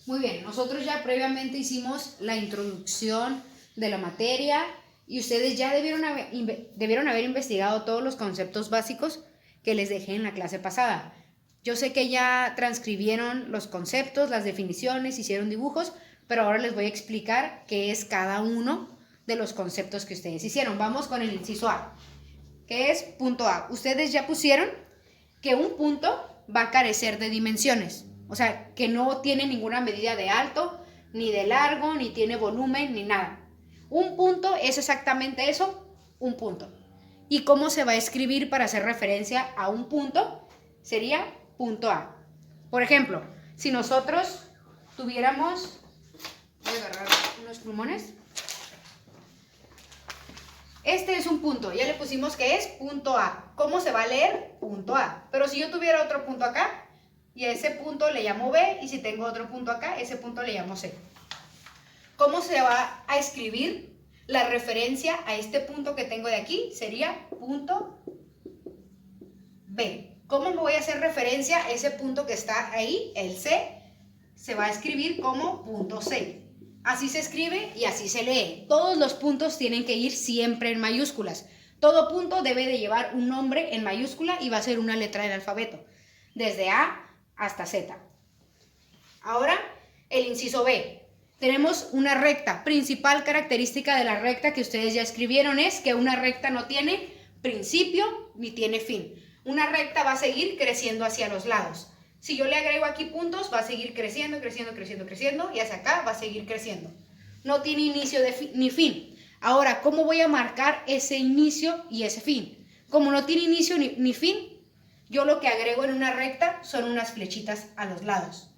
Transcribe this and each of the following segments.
Muy bien, nosotros ya previamente hicimos la introducción de la materia y ustedes ya debieron haber investigado todos los conceptos básicos que les dejé en la clase pasada. Yo sé que ya transcribieron los conceptos, las definiciones, hicieron dibujos, pero ahora les voy a explicar qué es cada uno de los conceptos que ustedes hicieron. Vamos con el inciso A, que es punto A. Ustedes ya pusieron que un punto va a carecer de dimensiones, o sea, que no tiene ninguna medida de alto, ni de largo, ni tiene volumen, ni nada. Un punto es exactamente eso, un punto. ¿Y cómo se va a escribir para hacer referencia a un punto? Sería punto A. Por ejemplo, si nosotros tuviéramos, voy a agarrar unos plumones. Este es un punto, ya le pusimos que es punto A. ¿Cómo se va a leer? Punto A. Pero si yo tuviera otro punto acá, y a ese punto le llamo B, y si tengo otro punto acá, ese punto le llamo C. ¿Cómo se va a escribir la referencia a este punto que tengo de aquí? Sería punto B. ¿Cómo me voy a hacer referencia a ese punto que está ahí? El C se va a escribir como punto C. Así se escribe y así se lee. Todos los puntos tienen que ir siempre en mayúsculas. Todo punto debe de llevar un nombre en mayúscula y va a ser una letra del alfabeto, desde A hasta Z. Ahora, el inciso B. Tenemos una recta. Principal característica de la recta que ustedes ya escribieron es que una recta no tiene principio ni tiene fin. Una recta va a seguir creciendo hacia los lados. Si yo le agrego aquí puntos, va a seguir creciendo, creciendo, creciendo, creciendo, y hacia acá va a seguir creciendo. No tiene inicio ni fin. Ahora, ¿cómo voy a marcar ese inicio y ese fin? Como no tiene inicio ni fin, yo lo que agrego en una recta son unas flechitas a los lados.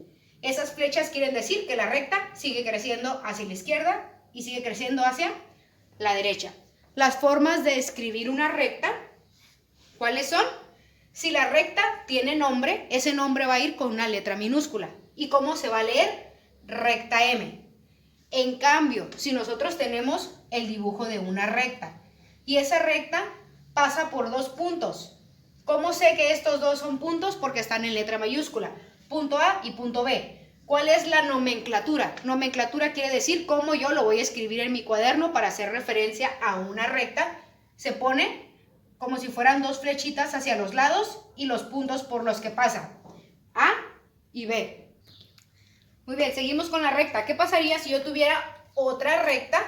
Esas flechas quieren decir que la recta sigue creciendo hacia la izquierda y sigue creciendo hacia la derecha. Las formas de escribir una recta, ¿cuáles son? Si la recta tiene nombre, ese nombre va a ir con una letra minúscula. ¿Y cómo se va a leer? Recta M. En cambio, si nosotros tenemos el dibujo de una recta y esa recta pasa por dos puntos, ¿cómo sé que estos dos son puntos? Porque están en letra mayúscula. Punto A y punto B. ¿Cuál es la nomenclatura? Nomenclatura quiere decir cómo yo lo voy a escribir en mi cuaderno para hacer referencia a una recta. Se pone como si fueran dos flechitas hacia los lados y los puntos por los que pasa. A y B. Muy bien, seguimos con la recta. ¿Qué pasaría si yo tuviera otra recta?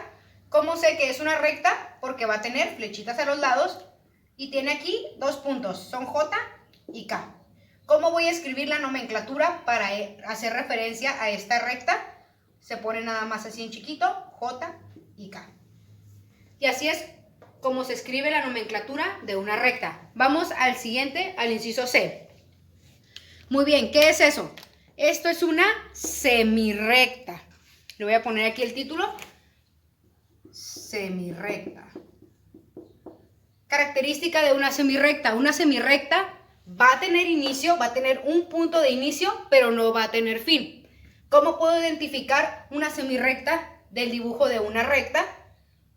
¿Cómo sé que es una recta? Porque va a tener flechitas a los lados y tiene aquí dos puntos, son J y K. ¿Cómo voy a escribir la nomenclatura para hacer referencia a esta recta? Se pone nada más así en chiquito, J y K. Y así es como se escribe la nomenclatura de una recta. Vamos al siguiente, al inciso C. Muy bien, ¿qué es eso? Esto es una semirrecta. Le voy a poner aquí el título. Semirrecta. Característica de una semirrecta. Una semirrecta va a tener inicio, va a tener un punto de inicio, pero no va a tener fin. ¿Cómo puedo identificar una semirrecta del dibujo de una recta?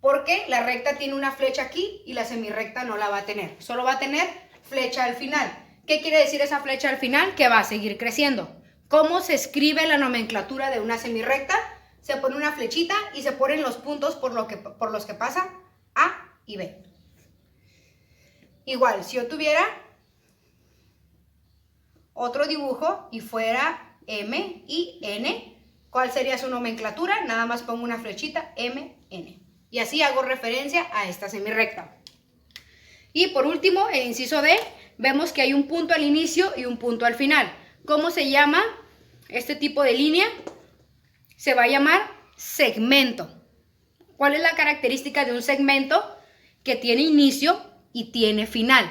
Porque la recta tiene una flecha aquí y la semirrecta no la va a tener. Solo va a tener flecha al final. ¿Qué quiere decir esa flecha al final? Que va a seguir creciendo. ¿Cómo se escribe la nomenclatura de una semirrecta? Se pone una flechita y se ponen los puntos por los que pasa A y B. Igual, si yo tuviera otro dibujo y fuera M y N, ¿cuál sería su nomenclatura? Nada más pongo una flechita M, N. Y así hago referencia a esta semirrecta. Y por último, el inciso D, vemos que hay un punto al inicio y un punto al final. ¿Cómo se llama este tipo de línea? Se va a llamar segmento. ¿Cuál es la característica de un segmento? Que tiene inicio y tiene final.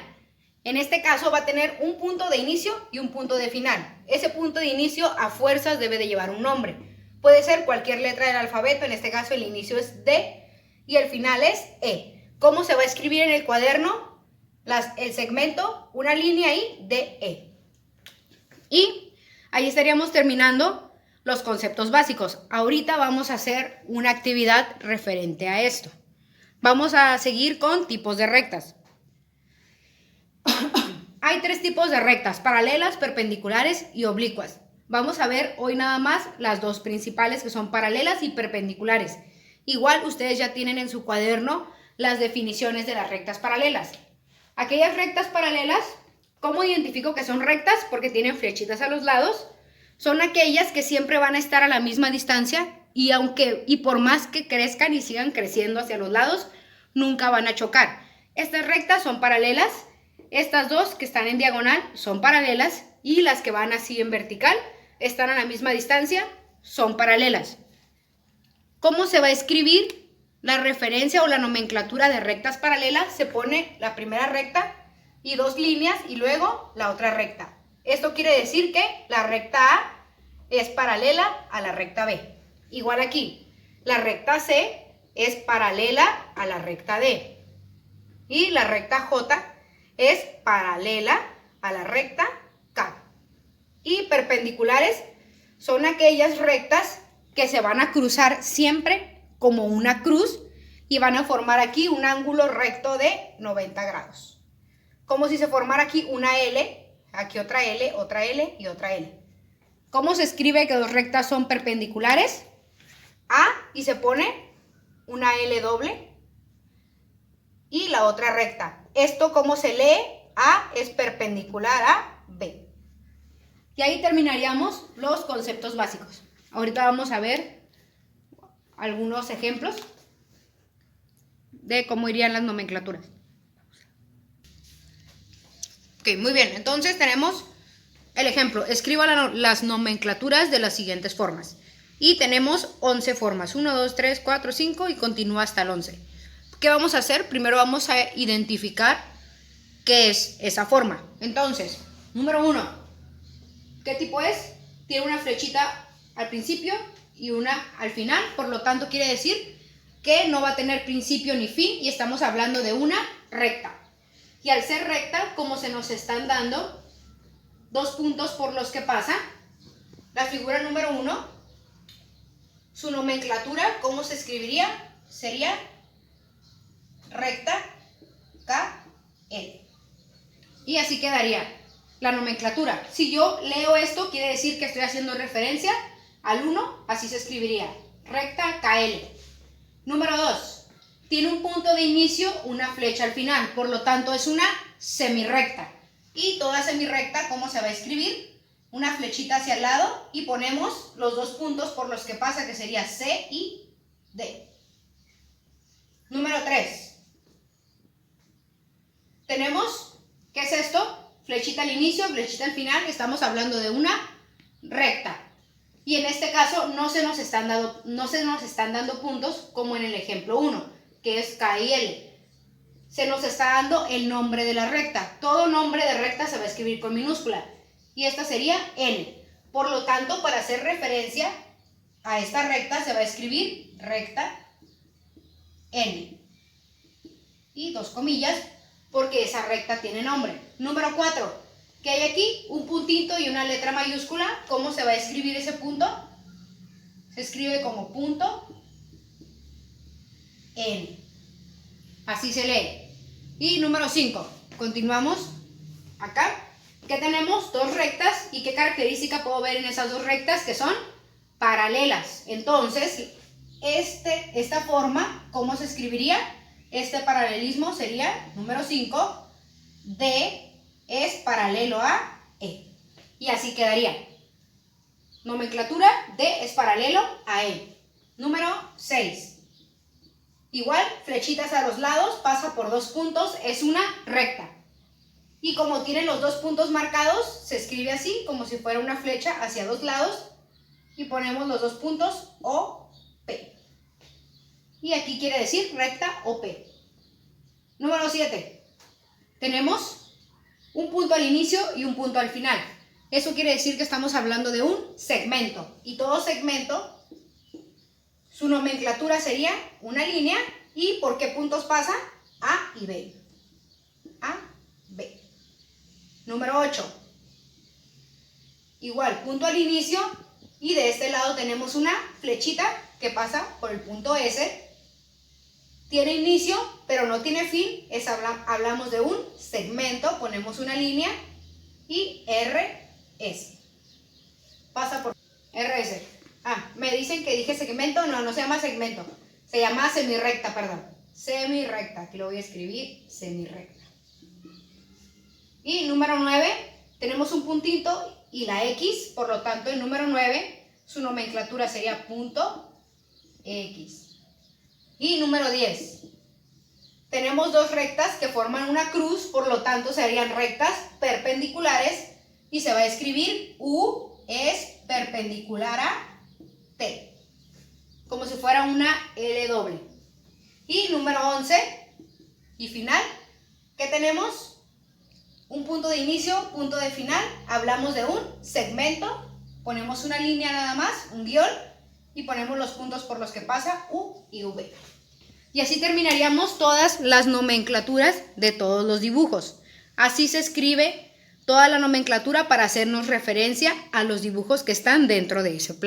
En este caso va a tener un punto de inicio y un punto de final. Ese punto de inicio a fuerzas debe de llevar un nombre. Puede ser cualquier letra del alfabeto, en este caso el inicio es D y el final es E. ¿Cómo se va a escribir en el cuaderno? El segmento, una línea ahí de E. Y ahí estaríamos terminando los conceptos básicos. Ahorita vamos a hacer una actividad referente a esto. Vamos a seguir con tipos de rectas. Hay tres tipos de rectas: paralelas, perpendiculares y oblicuas. Vamos a ver hoy nada más las dos principales, que son paralelas y perpendiculares. Igual ustedes ya tienen en su cuaderno las definiciones de las rectas paralelas. Aquellas rectas paralelas, ¿cómo identifico que son rectas? Porque tienen flechitas a los lados. Son aquellas que siempre van a estar a la misma distancia y por más que crezcan y sigan creciendo hacia los lados, nunca van a chocar. Estas rectas son paralelas. Estas dos que están en diagonal son paralelas y las que van así en vertical están a la misma distancia, son paralelas. ¿Cómo se va a escribir la referencia o la nomenclatura de rectas paralelas? Se pone la primera recta y dos líneas y luego la otra recta. Esto quiere decir que la recta A es paralela a la recta B. Igual aquí, la recta C es paralela a la recta D. Y la recta J es paralela a la recta K. Y perpendiculares son aquellas rectas que se van a cruzar siempre como una cruz y van a formar aquí un ángulo recto de 90 grados. Como si se formara aquí una L, aquí otra L, otra L y otra L. ¿Cómo se escribe que dos rectas son perpendiculares? A y se pone una L doble y la otra recta. ¿Esto cómo se lee? A es perpendicular a B. Y ahí terminaríamos los conceptos básicos. Ahorita vamos a ver algunos ejemplos de cómo irían las nomenclaturas. Ok, muy bien. Entonces tenemos el ejemplo. Escriba las nomenclaturas de las siguientes formas. Y tenemos 11 formas. 1, 2, 3, 4, 5 y continúa hasta el 11. ¿Qué vamos a hacer? Primero vamos a identificar qué es esa forma. Entonces, número 1. ¿Qué tipo es? Tiene una flechita al principio y una al final, por lo tanto quiere decir que no va a tener principio ni fin y estamos hablando de una recta. Y al ser recta, como se nos están dando dos puntos por los que pasa, la figura número 1, su nomenclatura, ¿cómo se escribiría? Sería recta KL. Y así quedaría la nomenclatura. Si yo leo esto, quiere decir que estoy haciendo referencia al 1, así se escribiría, recta KL. Número 2, tiene un punto de inicio, una flecha al final, por lo tanto es una semirrecta. Y toda semirrecta, ¿cómo se va a escribir? Una flechita hacia el lado y ponemos los dos puntos por los que pasa, que sería C y D. Número 3. Tenemos, ¿qué es esto? Flechita al inicio, flechita al final, estamos hablando de una recta. Y en este caso no se nos están dando puntos como en el ejemplo 1, que es K y L. Se nos está dando el nombre de la recta. Todo nombre de recta se va a escribir con minúscula. Y esta sería N. Por lo tanto, para hacer referencia a esta recta se va a escribir recta N. Y dos comillas, porque esa recta tiene nombre. Número 4. ¿Qué hay aquí? Un puntito y una letra mayúscula. ¿Cómo se va a escribir ese punto? Se escribe como punto N. Así se lee. Y número 5. Continuamos acá. ¿Qué tenemos? Dos rectas. ¿Y qué característica puedo ver en esas dos rectas? Que son paralelas. Entonces, esta forma, ¿cómo se escribiría? Este paralelismo sería, número 5, D es paralelo a E. Y así quedaría. Nomenclatura, D es paralelo a E. Número 6. Igual, flechitas a los lados, pasa por dos puntos, es una recta. Y como tiene los dos puntos marcados, se escribe así, como si fuera una flecha hacia dos lados. Y ponemos los dos puntos O, P. Y aquí quiere decir recta OP. Número 7. Tenemos un punto al inicio y un punto al final. Eso quiere decir que estamos hablando de un segmento. Y todo segmento, su nomenclatura sería una línea. ¿Y por qué puntos pasa? A y B. A, B. Número 8. Igual, punto al inicio. Y de este lado tenemos una flechita que pasa por el punto S. Tiene inicio, pero no tiene fin. Hablamos de un segmento. Ponemos una línea y RS. pasa por RS. Me dicen que dije segmento, no se llama segmento, se llama semirrecta, perdón. Semirrecta, aquí lo voy a escribir, semirrecta. Y número 9, tenemos un puntito y la X, por lo tanto el número 9, su nomenclatura sería punto X. Y número 10, tenemos dos rectas que forman una cruz, por lo tanto serían rectas perpendiculares y se va a escribir U es perpendicular a T, como si fuera una L doble. Y número 11 y final, ¿qué tenemos? Un punto de inicio, punto de final, hablamos de un segmento, ponemos una línea nada más, un guión, y ponemos los puntos por los que pasa U y V. Y así terminaríamos todas las nomenclaturas de todos los dibujos. Así se escribe toda la nomenclatura para hacernos referencia a los dibujos que están dentro de ese plan.